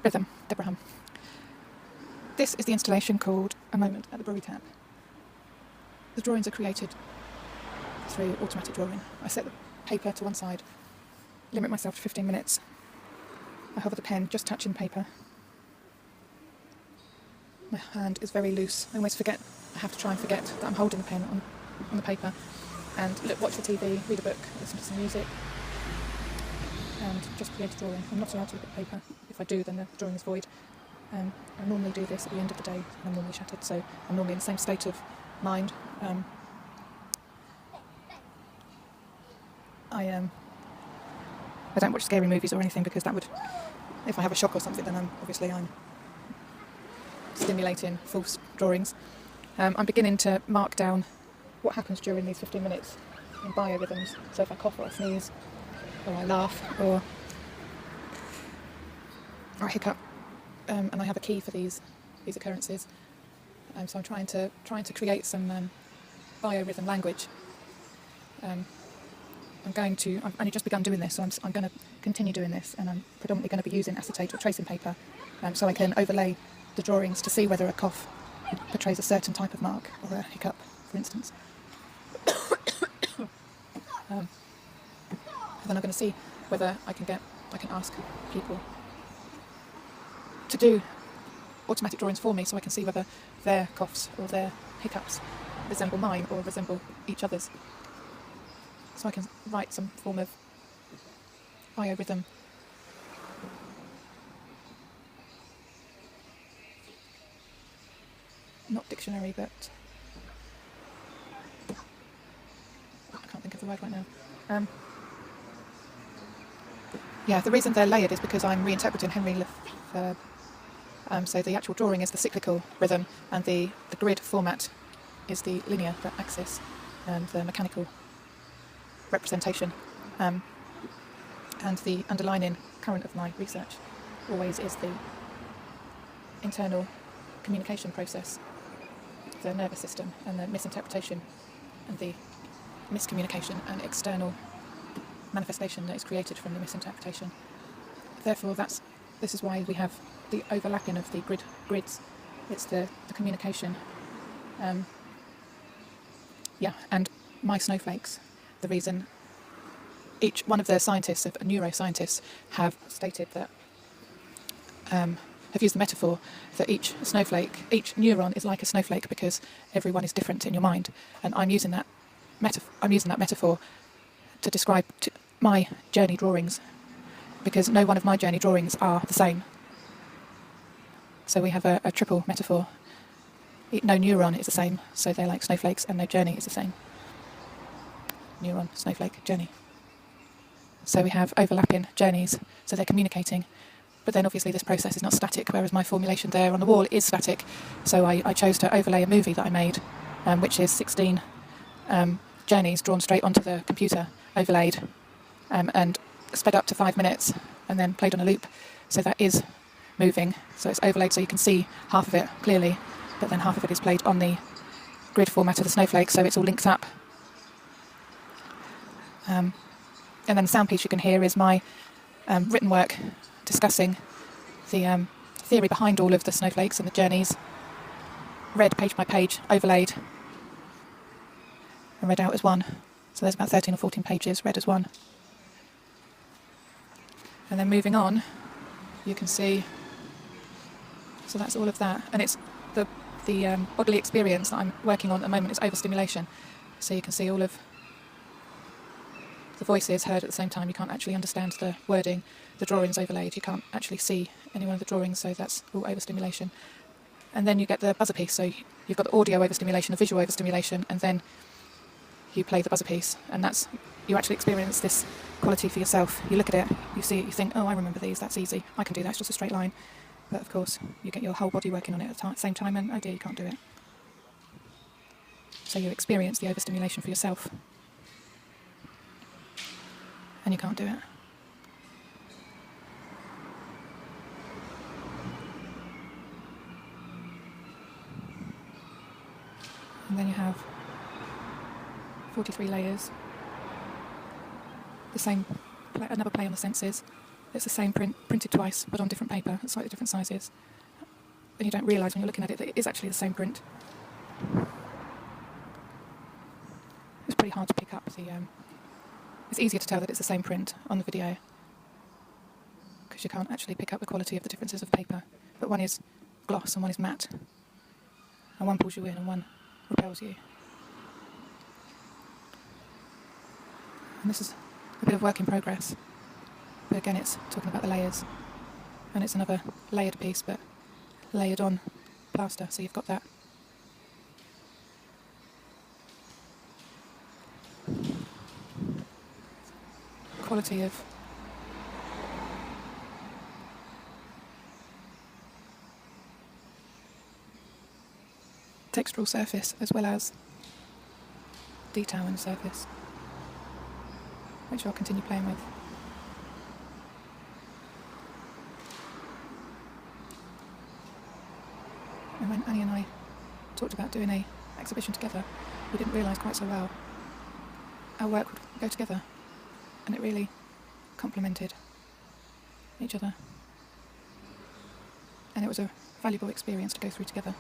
Rhythm, Deborah Humm. This is the installation called A Moment at the Brewery Tap. The drawings are created through automatic drawing. I set the paper to one side, limit myself to 15 minutes. I hover the pen, just touching paper. My hand is very loose. I always forget, I have to try and forget that I'm holding the pen on the paper. And watch the TV, read a book, listen to some music, and just create a drawing. I'm not allowed to look at paper. If I do, then the drawing is void. I normally do this at the end of the day, and I'm normally shattered, so I'm normally in the same state of mind. I don't watch scary movies or anything, because that would, if I have a shock or something, then I'm stimulating false drawings. I'm beginning to mark down what happens during these 15 minutes in biorhythms. So if I cough or I sneeze, or I laugh, or I hiccup, and I have a key for these occurrences. So I'm trying to create some biorhythm language. I've only just begun doing this, so I'm going to continue doing this, and I'm predominantly going to be using acetate or tracing paper, so I can overlay the drawings to see whether a cough portrays a certain type of mark, or a hiccup, for instance. And then I'm going to see whether I can ask people to do automatic drawings for me, so I can see whether their coughs or their hiccups resemble mine or resemble each other's. So I can write some form of biorhythm. Not dictionary, but I can't think of the word right now. The reason they're layered is because I'm reinterpreting Henry Lefebvre. So the actual drawing is the cyclical rhythm, and the grid format is the linear, the axis, and the mechanical representation. And the underlining current of my research always is the internal communication process, the nervous system, and the misinterpretation, and the miscommunication and external manifestation that is created from the misinterpretation. Therefore, this is why we have the overlapping of the grids. It's the communication. And my snowflakes, the reason each one of the scientists, neuroscientists, have stated that, have used the metaphor that each neuron is like a snowflake, because everyone is different in your mind. And I'm using that metaphor to describe my journey drawings, because no one of my journey drawings are the same. So we have a triple metaphor. No neuron is the same, so they're like snowflakes, and no journey is the same. Neuron, snowflake, journey. So we have overlapping journeys, so they're communicating. But then obviously this process is not static, whereas my formulation there on the wall is static. So I chose to overlay a movie that I made, which is 16 journeys drawn straight onto the computer, overlaid, and sped up to 5 minutes, and then played on a loop. So that is moving. So it's overlaid so you can see half of it clearly, but then half of it is played on the grid format of the snowflake, so it's all linked up. And then the sound piece you can hear is my written work discussing the theory behind all of the snowflakes and the journeys, read page by page, overlaid, and read out as one. So there's about 13 or 14 pages read as one. And then moving on, you can see, so that's all of that. And it's the bodily experience that I'm working on at the moment is overstimulation. So you can see all of the voices heard at the same time. You can't actually understand the wording. The drawings overlaid. You can't actually see any one of the drawings, so that's all overstimulation. And then you get the buzzer piece. So you've got the audio overstimulation, the visual overstimulation, and then you play the buzzer piece, and you actually experience this quality for yourself. You look at it, you see it, you think, oh, I remember these, that's easy, I can do that, it's just a straight line. But of course, you get your whole body working on it at the same time, and oh dear, you can't do it. So you experience the overstimulation for yourself, and you can't do it. And then you have 43 layers, another play on the senses, it's the same print printed twice but on different paper at slightly different sizes. And you don't realise when you're looking at it that it is actually the same print. It's pretty hard to pick up the... it's easier to tell that it's the same print on the video because you can't actually pick up the quality of the differences of paper. But one is gloss and one is matte. And one pulls you in and one repels you. And this is a bit of work in progress. But again, it's talking about the layers. And it's another layered piece, but layered on plaster, so you've got that. Quality of textural surface as well as detail in the surface, which I'll continue playing with. And when Annie and I talked about doing an exhibition together, we didn't realise quite so well our work would go together, and it really complemented each other. And it was a valuable experience to go through together.